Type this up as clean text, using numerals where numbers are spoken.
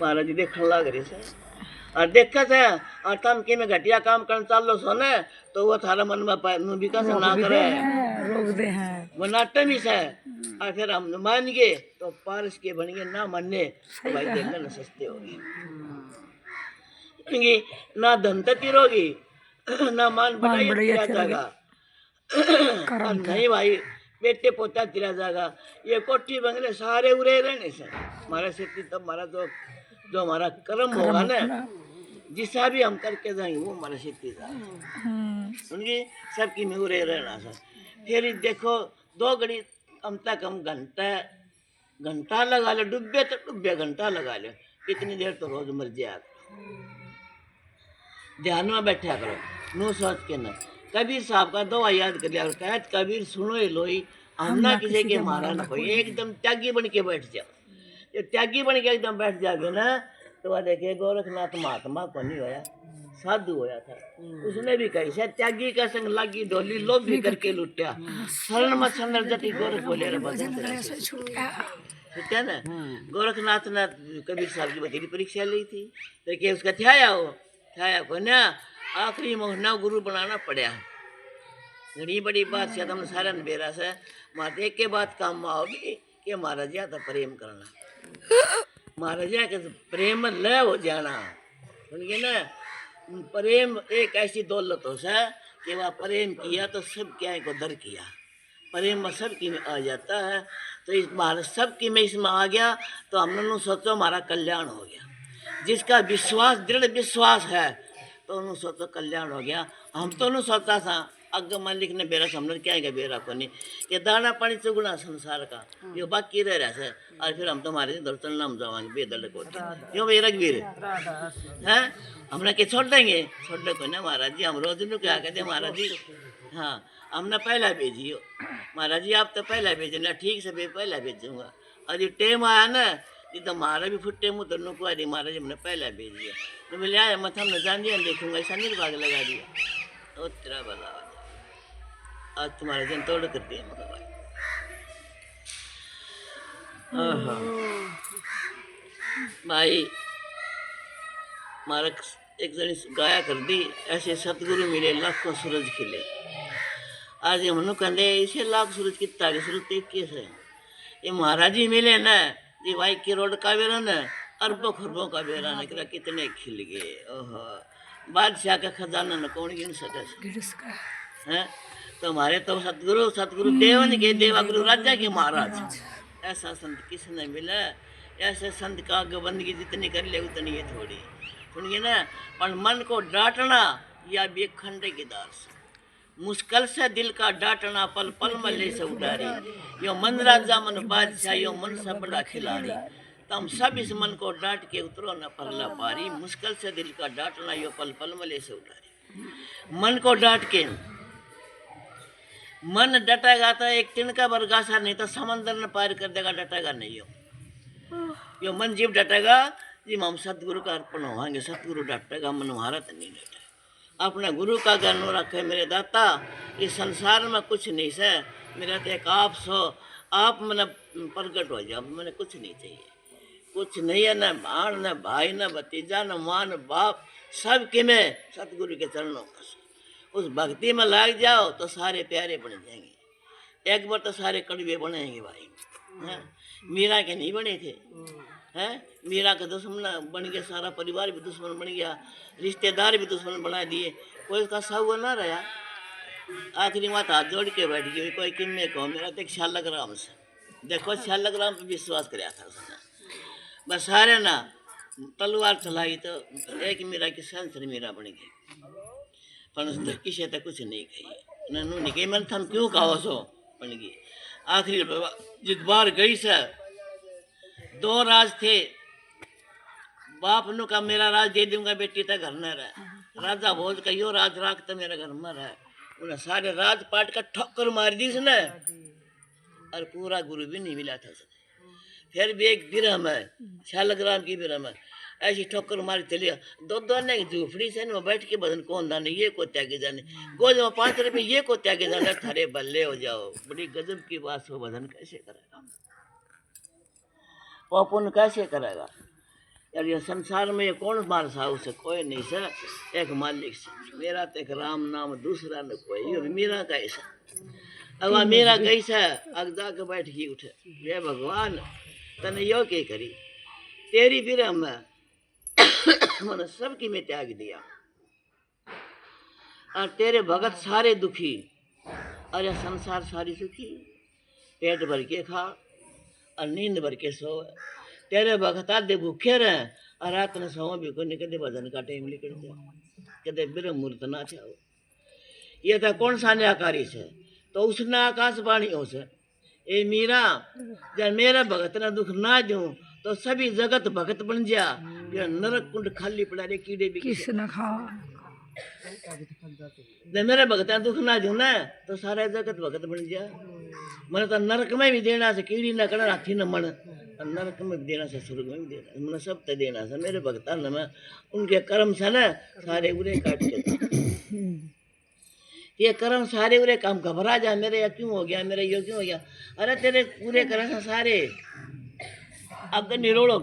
महाराज जी देखने लग रहे से और देखा से और तम के में घटिया काम करने चालो सो ने तो वो थारा मन में विकास ना करे रोक दे हैं वो नाट्य भी से और फिर हम मान गए तो पारस के बन गए ना मानने तो भाई देखना ना सस्ते हो गए क्योंकि ना धन तिरोगी ना मान बढ़ाइए जाएगा और नहीं भाई बेटे पोता तिरा जाएगा ये कोठी बंगले सारे उड़े रहने से हमारे से तो हमारा जो हमारा कर्म होगा ना जिसा भी हम करके जाएंगे वो हमारे सिद्धि उनकी सबकी में उड़े रहना सर फिर देखो 2 घड़ी कम से कम घंटा लगा लो डूबे तो डूबे घंटा लगा लो इतनी देर तो रोज मर जाए ध्यान में बैठा करो नो सोच के न कबीर साहब का दवा याद कर लिया कहत कबीर सुनो ही लोई हम ना किसी के मारा ना कोई एकदम त्यागी बन के बैठ जाओ ये त्यागी बन के एकदम बैठ जाओगे ना तो वह देखिए गोरखनाथ महात्मा को नहीं होया साधु होया था उसने भी कही शायद त्यागी का संग लागी डोली लोभ भी करके लुटिया शरण में संदर जटी गोरख बोले रे भजन छूटा ना गोरखनाथ ने कबीर साहब की बतेरी परीक्षा ली थी देखिए उसका थया को ना आखिरी महीना गुरु बनाना पड़ा घड़ी बड़ी बात से तुमने सारा बेरा से माते के बाद काम में आओगी कि महाराज तो प्रेम करना महाराज के प्रेम में लय हो जाना सुनिए ना प्रेम एक ऐसी दौलत हो सा कि वह प्रेम किया तो सब क्या को दर किया प्रेम में सबकी में आ जाता है तो इस महाराज सबकी में इसमें आ गया तो हमने सोचो हमारा कल्याण हो गया जिसका विश्वास दृढ़ विश्वास है तो उन्होंने सोचो कल्याण हो गया हम तो उन्होंने सोचा था अग मालिक ने बेरा समझ क्या है बेरा को नहीं कि दाना पानी चुगना संसार का यो बाकी रह रहा है और फिर हम तुम्हारे दर्शन नाम जावांगे बेदल को यो भाई रघुवीर है हमने के छोड़ देंगे को ना महाराज जी हम रोज नु क्या कहते महाराज जी हाँ हमने पहला भेजियो महाराज जी आप तो पहला भेजना ठीक से पहला भेजूंगा और ये टेम आया ना ये तो महाराज भी फुटे मुँह तो नुकवा दी महाराज हमने पहला भेज दिया तो मैं आया मत हमने जान दिया देखूंगा ऐसा निर्भाग लगा दिया और तेरा बता आज तुम्हारे जन तोड़ कर दिया मगर भाई मारक एक जनी गाया कर दी ऐसे सतगुरु मिले लाखों सूरज खिले आज हम कहते इसे लाख सूरज कितना सूरज एक कैसे ये महाराज जी मिले ना ये भाई करोड़ का बेरा न अरबों खरबों का बेरा न कितने खिल गए ओहो बादशाह का खजाना न कौन गिन सके हैं तो हमारे तो सतगुरु देवन के देवा गुरु राजा के महाराज ऐसा संत किसने मिला ऐसे संत का बंदगी जितनी कर ले उतनी है थोड़ी सुनिए ना पर मन को डांटना या भी एक खंडे की दास मुश्किल से दिल का डांटना पल पल में ले से उतारी यो मन राजा मन बादशाह यो मन से बड़ा खिलाड़ी तुम सब इस मन को डांट के उतरो न परला पारी मुश्किल से दिल का डांटना यो पल पल में ले से उतारी मन को डांट के मन डटेगा तो एक तिनका बरगासा नहीं तो समंदर ने पार कर देगा डटेगा नहीं यो मन जीव डटेगा जी हम सतगुरु का अर्पण होंगे सतगुरु डटेगा मन भारत नहीं डटे अपना गुरु का गनु रखे मेरे दाता इस संसार में कुछ नहीं से मेरा तो एक आप सो आप मैंने प्रकट हो जाओ मैंने कुछ नहीं चाहिए कुछ नहीं है न भाण न भाई न भतीजा न मां न बाप सब के में सतगुरु के चरणों का उस भक्ति में लग जाओ तो सारे प्यारे बन जाएंगे एक बार तो सारे कड़वे बनेंगे भाई है मीरा के नहीं बने थे हैं मीरा का दुश्मन बन गया सारा परिवार भी दुश्मन बन गया रिश्तेदार भी दुश्मन बना दिए कोई उसका साहुआ ना रहा आखिरी मात हाथ जोड़ के बैठ गई कोई किन्ने को मेरा तो शालक राम से देखो शालक राम पे विश्वास कराया था उसने बस सारे ना तलवार चलाई तो एक मीरा की संसर मीरा बन गई पर उसने किसी तक कुछ नहीं कही ननू नहीं कही मन थम क्यों कहो सो बन गई आखिरी जिस बार गई सर 2 राज थे बाप नु का मेरा राज दे दूंगा बेटी तक घर न रह राजा भोज का यो राज राख तो मेरा घर में रह उन्हें सारे राज पाट का ठोकर मार दी उसने और पूरा गुरु भी नहीं मिला था फिर भी एक बिरम है 6 ग्राम की बिरम है ऐसी ठोकर मारी चली 2 ने झूपड़ी से वो बैठ के बदन कौन दाने ये को त्यागे जाने गोद में 5 रुपये ये को त्यागे जाने थारे बल्ले हो जाओ बड़ी गजब की बात हो बदन कैसे करेगा वो पुण्य कैसे करेगा यार ये संसार में ये कौन मार साहु से कोई नहीं से, एक मालिक से मेरा तो एक राम नाम दूसरा न कोई। ये मेरा कैसा अब मेरा कैसा अग जाके बैठ गई उठे, ये भगवान तने यो के करी तेरी फिर मैंने सबकी में त्याग दिया और तेरे भगत सारे दुखी और यह संसार सारी सुखी। पेट भर के खा और नींद भर के सो, तेरे भगत आधे भूखे रहे और रात में सो भी को कदे भजन का टाइम निकल जाए कदे ब्रह्म मुहूर्त ना चाहो। ये था कौन सा न्याकारी से तो उसने आकाश वाणी हो से ए मीरा जब मेरा भगत ना दुख ना दूं तो सभी जगत भगत बन जा, ये नरक कुंड खाली पड़ा रे कीड़े भी किस न खावा। जब मेरे भगत ना दुख ना दूं ना तो सारे जगत भगत बन जा। मैंने तो नरक में भी देना से कीड़ी न कड़ा हाथी न मन, नरक में भी देना से स्वर्ग में भी देना, मैंने सब तो देना से मेरे भगतान न मैं उनके कर्म से ना सारे उरे काट के ये कर्म सारे उरे काम घबरा जा मेरे या क्यों हो गया मेरे यो क्यों हो गया। अरे तेरे पूरे कर्म से सारे अब तो निरोड़ो